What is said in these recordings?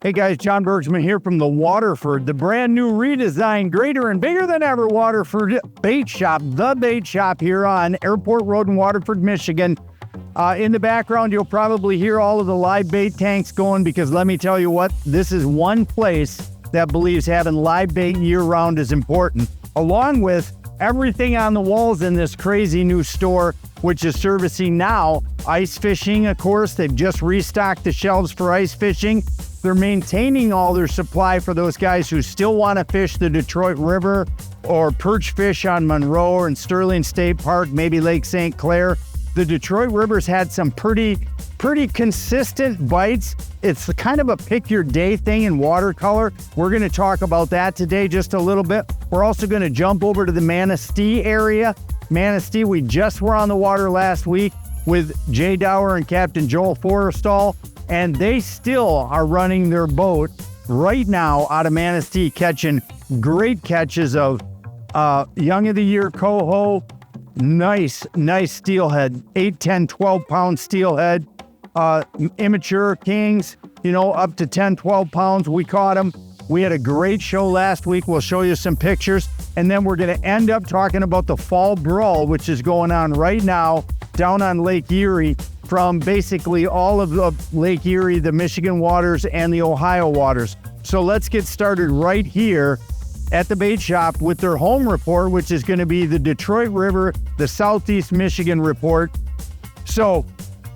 Hey guys, John Bergsma here from the Waterford, the brand new redesigned, greater and bigger than ever Waterford Bait Shop, the bait shop here on Airport Road in Waterford, Michigan. In the background, you'll probably hear all of the live bait tanks going because let me tell you what, this is one place that believes having live bait year-round is important, along with everything on the walls in this crazy new store, which is servicing now ice fishing. Of course, they've just restocked the shelves for ice fishing. They're maintaining all their supply for those guys who still want to fish the Detroit River or perch fish on Monroe or in Sterling State Park, maybe Lake St. Clair. The Detroit River's had some pretty consistent bites. It's kind of a pick your day thing in watercolor. We're going to talk about that today just a little bit. We're also going to jump over to the Manistee area. Manistee, we just were on the water last week with Jay Dower and Captain Joel Forrestall, and they still are running their boat right now out of Manistee, catching great catches of young of the year coho, nice steelhead, 8, 10, 12 pound steelhead, immature kings, up to 10, 12 pounds. We caught them. We had a great show last week. We'll show you some pictures. And then we're going to end up talking about the Fall Brawl, which is going on right now down on Lake Erie, from basically all of the Lake Erie, the Michigan waters, and the Ohio waters. So let's get started right here at the bait shop with their home report, which is going to be the Detroit River, the Southeast Michigan report. So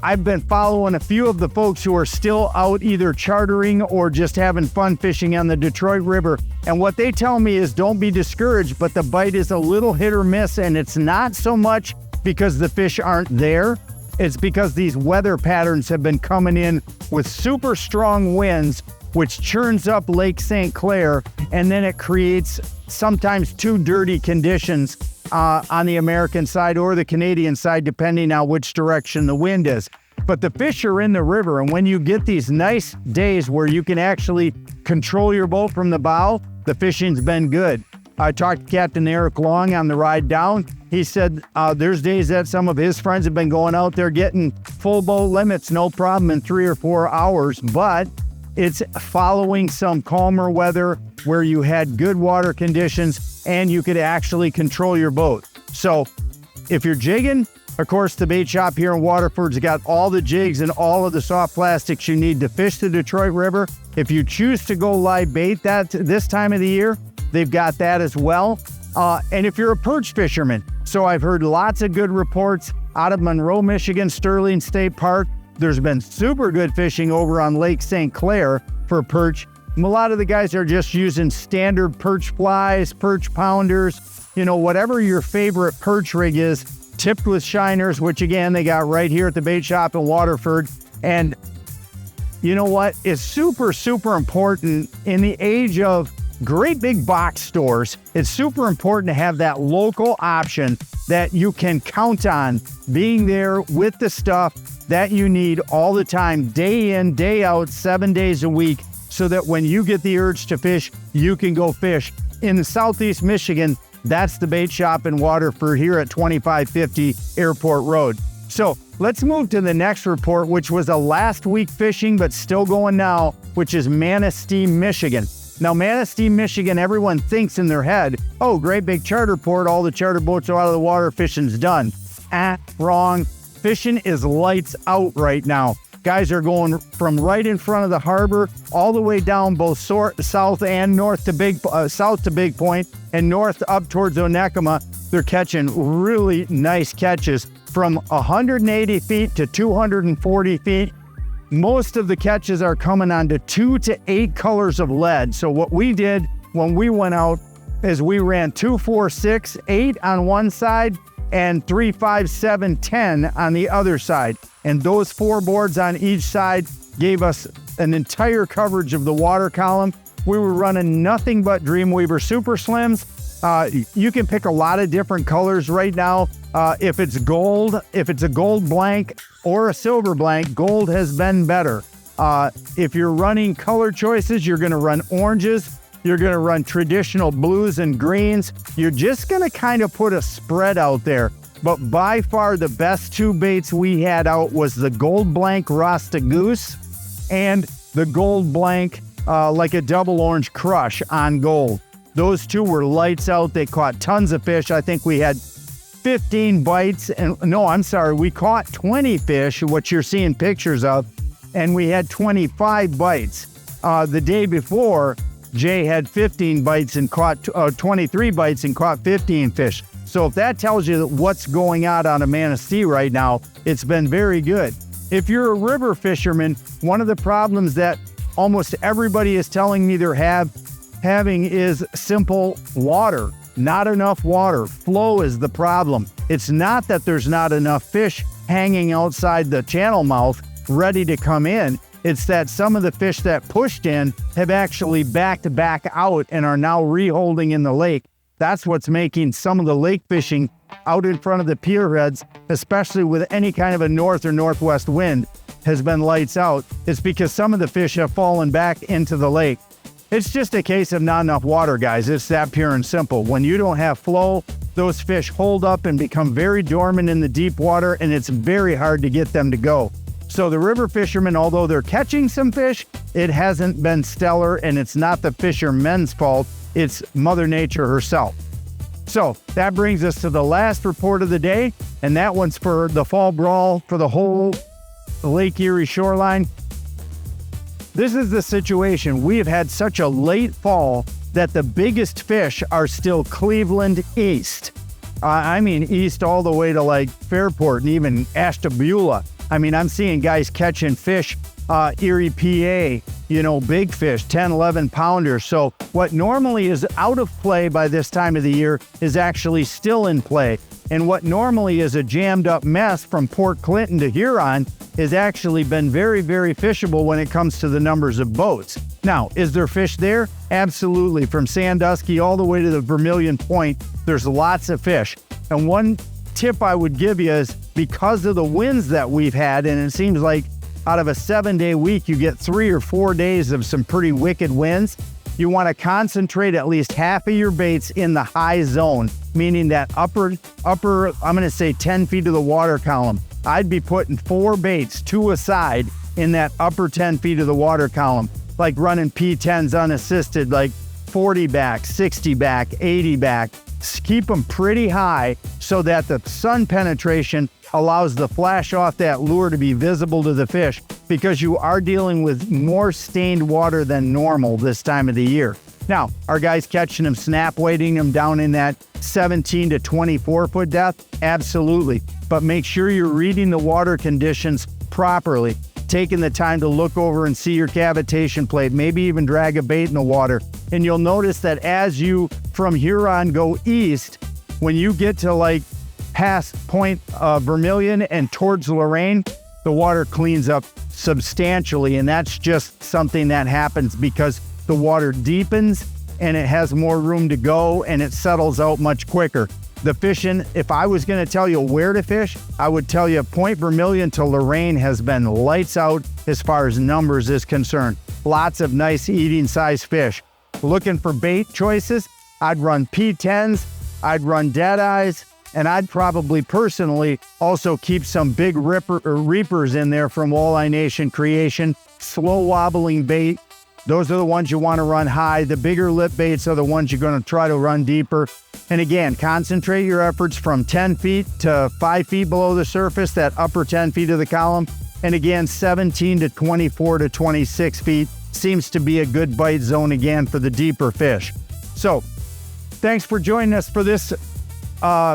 I've been following a few of the folks who are still out either chartering or just having fun fishing on the Detroit River. And what they tell me is don't be discouraged, but the bite is a little hit or miss, and it's not so much because the fish aren't there. It's because these weather patterns have been coming in with super strong winds, which churns up Lake St. Clair, and then it creates sometimes too dirty conditions on the American side or the Canadian side, depending on which direction the wind is. But the fish are in the river, and when you get these nice days where you can actually control your boat from the bow, the fishing's been good. I talked to Captain Eric Long on the ride down. He said there's days that some of his friends have been going out there getting full boat limits, no problem, in 3 or 4 hours, but it's following some calmer weather where you had good water conditions and you could actually control your boat. So if you're jigging, of course, the bait shop here in Waterford's got all the jigs and all of the soft plastics you need to fish the Detroit River. If you choose to go live bait this time of the year, they've got that as well. And if you're a perch fisherman, so I've heard lots of good reports out of Monroe, Michigan, Sterling State Park. There's been super good fishing over on Lake St. Clair for perch. And a lot of the guys are just using standard perch flies, perch pounders, whatever your favorite perch rig is, tipped with shiners, which again, they got right here at the bait shop in Waterford. And you know what? It's super important in the age of great big box stores. It's super important to have that local option that you can count on being there with the stuff that you need all the time, day in, day out, 7 days a week, so that when you get the urge to fish, you can go fish. In the Southeast Michigan, that's the bait shop in Waterford here at 2550 Airport Road. So let's move to the next report, which was a last week fishing, but still going now, which is Manistee, Michigan. Now, Manistee, Michigan, everyone thinks in their head, oh, great big charter port, all the charter boats are out of the water, fishing's done. Wrong. Fishing is lights out right now. Guys are going from right in front of the harbor all the way down both south and north to south to Big Point and north up towards Onekama. They're catching really nice catches from 180 feet to 240 feet. Most of the catches are coming onto 2 to 8 colors of lead. So what we did when we went out is we ran 2, 4, 6, 8 on one side and 3, 5, 7, 10 on the other side. And those 4 boards on each side gave us an entire coverage of the water column. We were running nothing but Dreamweaver Super Slims. You can pick a lot of different colors right now. If it's a gold blank or a silver blank, gold has been better. If you're running color choices, you're gonna run oranges, you're gonna run traditional blues and greens. You're just gonna kind of put a spread out there. But by far the best 2 baits we had out was the gold blank Rasta Goose and the gold blank like a double orange crush on gold. Those two were lights out. They caught tons of fish. I think we had 15 bites, and no, I'm sorry, we caught 20 fish, what you're seeing pictures of, and we had 25 bites. The day before, Jay had 15 bites and caught 23 bites and caught 15 fish. So if that tells you what's going on a Manistee right now, it's been very good. If you're a river fisherman, one of the problems that almost everybody is telling me they're having is simple water. Not enough water. Flow is the problem. It's not that there's not enough fish hanging outside the channel mouth ready to come in. It's that some of the fish that pushed in have actually backed back out and are now reholding in the lake. That's what's making some of the lake fishing out in front of the pier heads, especially with any kind of a north or northwest wind, has been lights out. It's because some of the fish have fallen back into the lake. It's just a case of not enough water, guys. It's that pure and simple. When you don't have flow, those fish hold up and become very dormant in the deep water, and it's very hard to get them to go. So the river fishermen, although they're catching some fish, it hasn't been stellar, and it's not the fishermen's fault. It's Mother Nature herself. So that brings us to the last report of the day, and that one's for the fall brawl for the whole Lake Erie shoreline. This is the situation. We have had such a late fall that the biggest fish are still Cleveland east. I mean east all the way to like Fairport and even Ashtabula. I mean, I'm seeing guys catching fish, Erie, PA, big fish, 10, 11 pounders. So what normally is out of play by this time of the year is actually still in play. And what normally is a jammed up mess from Port Clinton to Huron has actually been very, very fishable when it comes to the numbers of boats. Now, is there fish there? Absolutely. From Sandusky all the way to the Vermilion Point, there's lots of fish. And one tip I would give you is because of the winds that we've had, and it seems like out of a 7-day week, you get 3 or 4 days of some pretty wicked winds. You want to concentrate at least half of your baits in the high zone, meaning that upper, I'm going to say 10 feet of the water column. I'd be putting 4 baits, 2 aside, in that upper 10 feet of the water column, like running P10s unassisted, like 40 back, 60 back, 80 back. Keep them pretty high so that the sun penetration allows the flash off that lure to be visible to the fish, because you are dealing with more stained water than normal this time of the year. Now, are guys catching them, snap weighting them down in that 17 to 24 foot depth? Absolutely. But make sure you're reading the water conditions properly, taking the time to look over and see your cavitation plate, maybe even drag a bait in the water. And you'll notice that as you from Huron go east, when you get to like past Point Vermilion and towards Lorain, the water cleans up substantially. And that's just something that happens because the water deepens and it has more room to go and it settles out much quicker. The fishing, if I was going to tell you where to fish, I would tell you Point Vermilion to Lorain has been lights out as far as numbers is concerned. Lots of nice eating size fish. Looking for bait choices, I'd run P10s, I'd run deadeyes, and I'd probably personally also keep some big reapers in there from Walleye Nation Creation. Slow wobbling bait. Those are the ones you want to run high. The bigger lip baits are the ones you're going to try to run deeper. And again, concentrate your efforts from 10 feet to 5 feet below the surface, that upper 10 feet of the column. And again, 17 to 24 to 26 feet seems to be a good bite zone again for the deeper fish. So thanks for joining us for this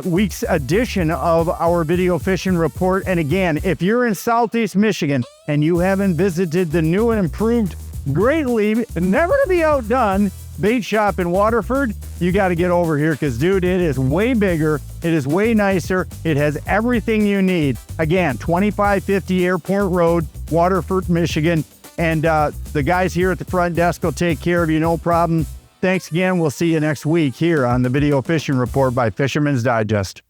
week's edition of our video fishing report. And again, if you're in Southeast Michigan and you haven't visited the new and improved, greatly never to be outdone bait shop in Waterford, you got to get over here because, dude, it is way bigger, it is way nicer, it has everything you need. Again, 2550 Airport Road, Waterford, Michigan, and the guys here at the front desk will take care of you, no problem. Thanks again. We'll see you next week here on the Video Fishing Report by Fisherman's Digest.